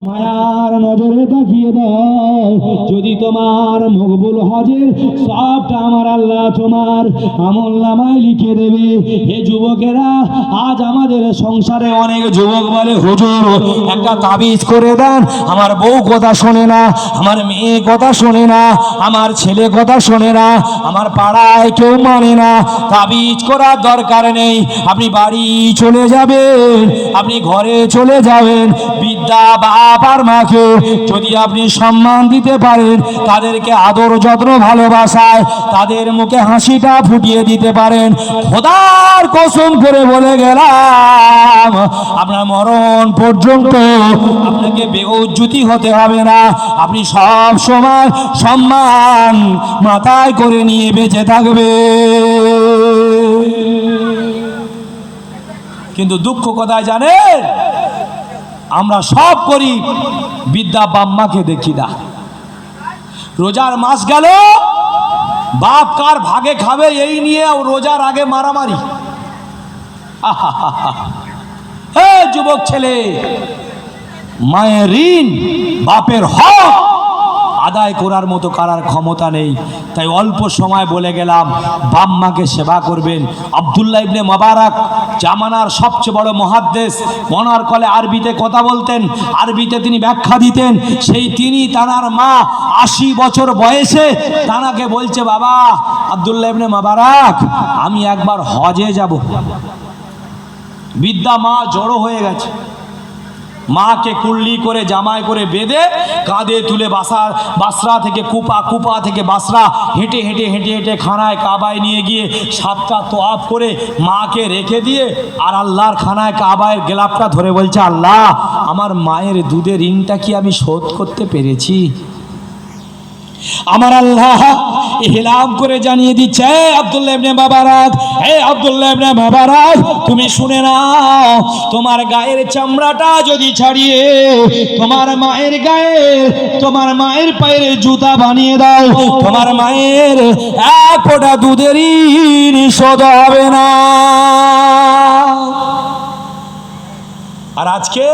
মায়ার নজরে তাকিয়ে দাও, যদি তোমার মকবুল হজের সবটা আমার আল্লাহ তোমার আমলনামায় লিখে দেবে। হে যুবকেরা, আজ আমাদের সংসারে অনেক যুবক বলে, হুজুর একটা তাবিজ করে দেন, আমার বউ কথা শোনে না, আমার মেয়ে কথা শোনে না, আমার ছেলে কথা শোনে না, আমার পাড়ায় কেউ মানে না। তাবিজ করার দরকার নেই, আপনি বাড়ি চলে যাবেন, আপনি ঘরে চলে যাবেন। বিদ্যা বাপ আর মাকে যদি আপনি সম্মান দিতে পারেন, তাদেরকে আদর যত্ন ভালোবাসায় তাদের মুখে হাসিটা ফুটিয়ে দিতে পারেন, খোদার কসম করে বলে গেলাম, আপনার মরণ পর্যন্ত আপনাকে বেউজ্জতি হতে হবে না। আপনি সব সময় সম্মান মাথায় করে নিয়ে বেঁচে থাকবে। কিন্তু দুঃখ কোথায় জানেন? আমরা সব করি, বিদ্যা বাম্মাকে দেখি না। রোজার মাস গেল, বাপ কার ভাগে খাবে এই নিয়ে রোজার আগে মারামারি। হে যুবক ছেলে, মায়ের ঋণ, বাপের হক আদায় করার মতো কারার ক্ষমতা নেই। তাই অল্প সময় বলে গেলাম, বাম্মাকে সেবা করবেন। আব্দুল্লাহ ইবনে মুবারক জামানার সবচেয়ে বড় মুহাদ্দিস, ওনার কলে আরবিতে কথা বলতেন, আরবিতে তিনি ব্যাখ্যা দিতেন। সেই তিনি তানার মা 80 বছর বয়সে তানাকে বলছে, বাবা আব্দুল্লাহ ইবনে মুবারক, আমি একবার হজে যাব। বিদ্যা মা জড়ো হয়ে গেছে, মাকে কুল্লি করে জামাই করে বেঁধে কাঁধে তুলে বাসরা থেকে কুপা থেকে বাসরা হেঁটে হেঁটে হেঁটে হেঁটে খানায় কাবায় নিয়ে গিয়ে 7টা তোয়াফ করে মাকে রেখে দিয়ে আর আল্লাহর খানায় কাবায়ের গেলাপটা ধরে বলছে, আল্লাহ আমার মায়ের দুধের ঋণটা কি আমি শোধ করতে পেরেছি? আমার আল্লাহ ইহলাম করে জানিয়ে দিচ্ছে, হে আব্দুল্লাহ ইবনে মুবারক, হে আব্দুল্লাহ ইবনে মুবারক, তুমি শুনে নাও, তোমার গায়ের চামড়াটা যদি ছাড়িয়ে তোমার মায়ের গায়ে, তোমার মায়ের পায়ের জুতা বানিয়ে দাও, তোমার মায়ের এক ফোঁটা দুধের ঋণ শোধ হবে না। আর আজকে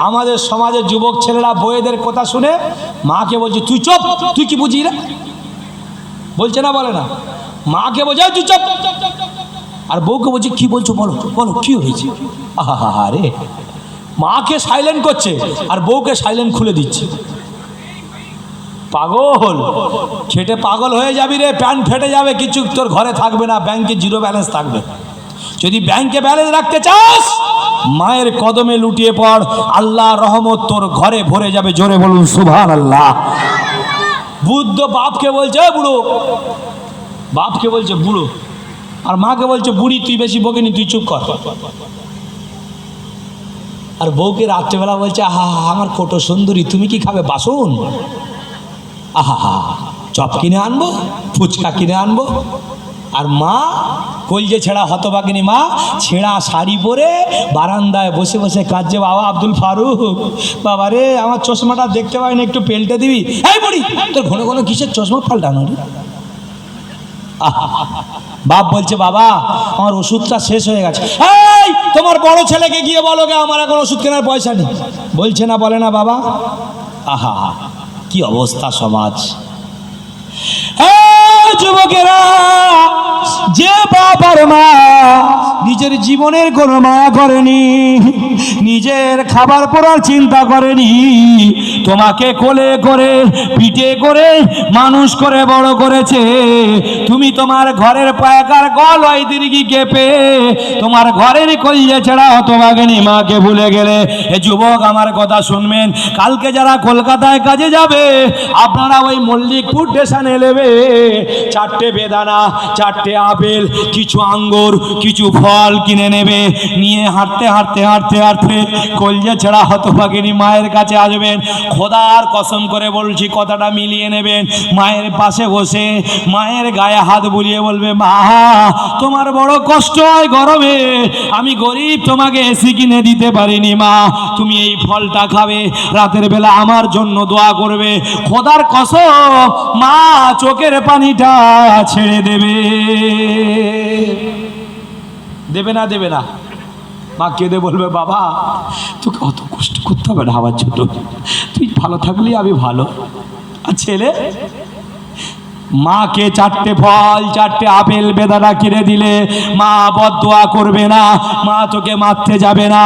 আমাদের সমাজের যুবক ছেলেরা বউদের কথা শুনে মাকে বলছে, তুই চুপ, তুই কি বুঝি রে? বলছে না, বলে না? মাকে বোঝা, তুই চুপ। আর বউকে বলছে, কি বলছো, বলো বলো কি হয়েছে? আহা রে, মাকে সাইলেন্ট করছে আর বউকে সাইলেন্ট খুলে দিচ্ছে। পাগল, খেটে পাগল হয়ে যাবি রে, প্যান্ট ফেটে যাবে, কিছু তোর ঘরে থাকবে না, ব্যাংকে জিরো ব্যালেন্স থাকবে। যদি ব্যাংকে ব্যালেন্স রাখতে চাস, মায়ের কদমে লুটিয়ে পড়, আল্লাহ রহমত তোর ঘরে ভরে যাবে। জোরে বলুন সুবহানাল্লাহ। বুদ্ধ বাপকে বলছে বুড়ো, বাপকে বলছে বুড়ো, আর মাকে বলছে বুড়ি, তুই বেশি বকিনি, তুই চুপ কর। আর বউকে রাত্রেবেলা বলছে, আহা আমার কোটো সুন্দরী, তুমি কি খাবে বাসন? আহা চপ কিনে আনবো, ফুচকা কিনে আনবো। আর মা কলজে ছেঁড়া হতবাগিনী মা ছেঁড়া শাড়ি পরে বারান্দায় বসে বসে কাঁদছে, বাবা আব্দুল ফারুক, বাবা রে আমার চশমাটা দেখতে পাই না, একটু পেল্টে দিবি? এই বুড়ি, তোর ঘন ঘন কিসের চশমা পাল্টানো রে? বাপ বলছে, বাবা আমার ওষুধটা শেষ হয়ে গেছে। এই তোমার বড় ছেলেকে গিয়ে বলো গে, আমার এখন ওষুধ কেনার পয়সা নেই। বলছে না, বলে না বাবা? আহা কি অবস্থা সমাজ। যুবকেরা, যে বাবার মা নিজের জীবনের কোনো মায়া করেনি, নিজের খাবার পরার চিন্তা করেনি, তোমাকে কোলে করে পিঠে করে মানুষ করে বড় করেছে, তুমি তোমার ঘরের পায়কার গলায় দীর্ঘি কেঁপে তোমার ঘরের কলিজা ছেড়া হতভাগিনী মাকে ভুলে গেলে। এ যুবক আমার কথা শুনবেন, কালকে যারা কলকাতায় কাজে যাবে, আপনারা ওই মল্লিকপুর স্টেশনে নেবে, 4টে বেদানা, 4টে আপেল, কিছু আঙ্গুর, কিছু ফল কিনে নেবে, নিয়ে হাঁটতে হাঁটতে হাঁটতে হাঁটতে কলজা ছেড়া হতভাগিনী মায়ের কাছে আসবেন। খোদার কসম করে বলছি, কথাটা মিলিয়ে নেবেন। মায়ের পাশে বসে মায়ের গায়ে হাত বুলিয়ে বলবে, মা তোমার বড় কষ্ট হয় গরমে, আমি গরিব, তোমাকে এসি কিনে দিতে পারিনি, মা তুমি এই ফলটা খাবে, রাতের বেলা আমার জন্য দোয়া করবে। খোদার কসম, মা চোখের পানিটা ছেড়ে দেবে। দেবে না? দেবে না? মা কেঁদে বলবে, বাবা তোকে অত কষ্ট করতে হবে না, আমার ছোট, তুই ভালো থাকলেই আমি ভালো। আর ছেলে, মাকে 4টে ফল 4টে আপেল বেদানা কিনে দিলে মা বদদোয়া করবে না, মা তোকে মারতে যাবে না।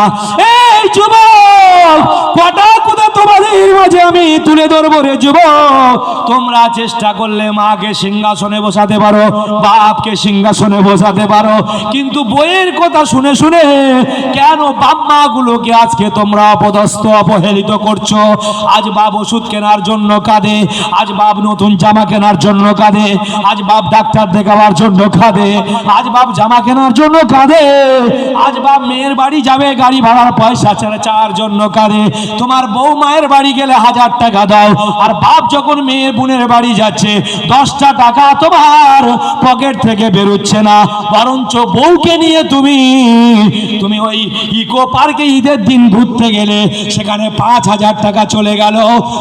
এই যুবক, কটা কথা তোমাদের মাঝে আমি তুলে ধরবো রে যুবক। তোমরা চেষ্টা করলে মাকে সিংহাসনে বসাতে পারো, বাপকে সিংহাসনে বসাতে পারো, কিন্তু বইয়ের কথা শুনে শুনে কেন বাপ মা গুলোকে আজকে তোমরা অপদস্থ অবহেলিত করছো? আজ বাপ ওষুধ কেনার জন্য কাঁদে, আজ বাপ নতুন জামা কেনার জন্য কাঁদে, আজ বাপ ডাক্তার দেখাবার জন্য কাঁদে, আজ বাপ জামা কেনার জন্য কাঁদে, আজ বাপ মেয়ের বাড়ি যাবে গাড়ি ভাড়ার পয়সা চাওয়ার জন্য কাঁদে। তোমার বউ মায়ের বাড়ি গেলে 1000 টাকা দাও, আর বাপ যখন মেয়ের বোনের বাড়ি যাচ্ছে 10টা টাকা তোমার পকেট থেকে বেরোচ্ছে না, বরঞ্চ বউকে নিয়ে তুমি ওই ইকো পার্কে ঈদের দিন ঘুরতে গেলে সেখানে 5000 টাকা চলে গেল,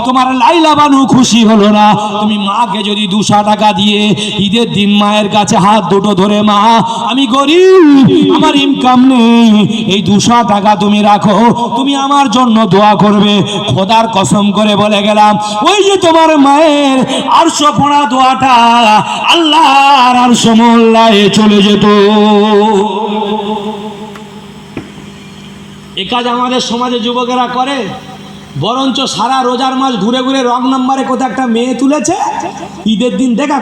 তোমার লাইলা বানু খুশি হলো না। তুমি মাকে যদি 200 টাকা দিয়ে ঈদের দিন মায়ের কাছে হাত দুটো ধরে, মা আমি গরিব, আমার ইনকাম নেই, এই 200 টাকা তুমি রাখো, তুমি আমার জন্য দোয়া করবে, খোদার কসম করে বলে গেলাম, ওই যে তোমার মায়ের আরশ পড়া দোয়াটা আল্লাহর আরশ মোল্লায় চলে যেত। এ কাজ আমাদের সমাজে যুবকেরা করে, বরঞ্চ সারা রোজার মাস ঘুরে ঘুরে রং নাম্বারে কোথাও একটা মেয়ে তুলেছে, ঈদের দিন দেখা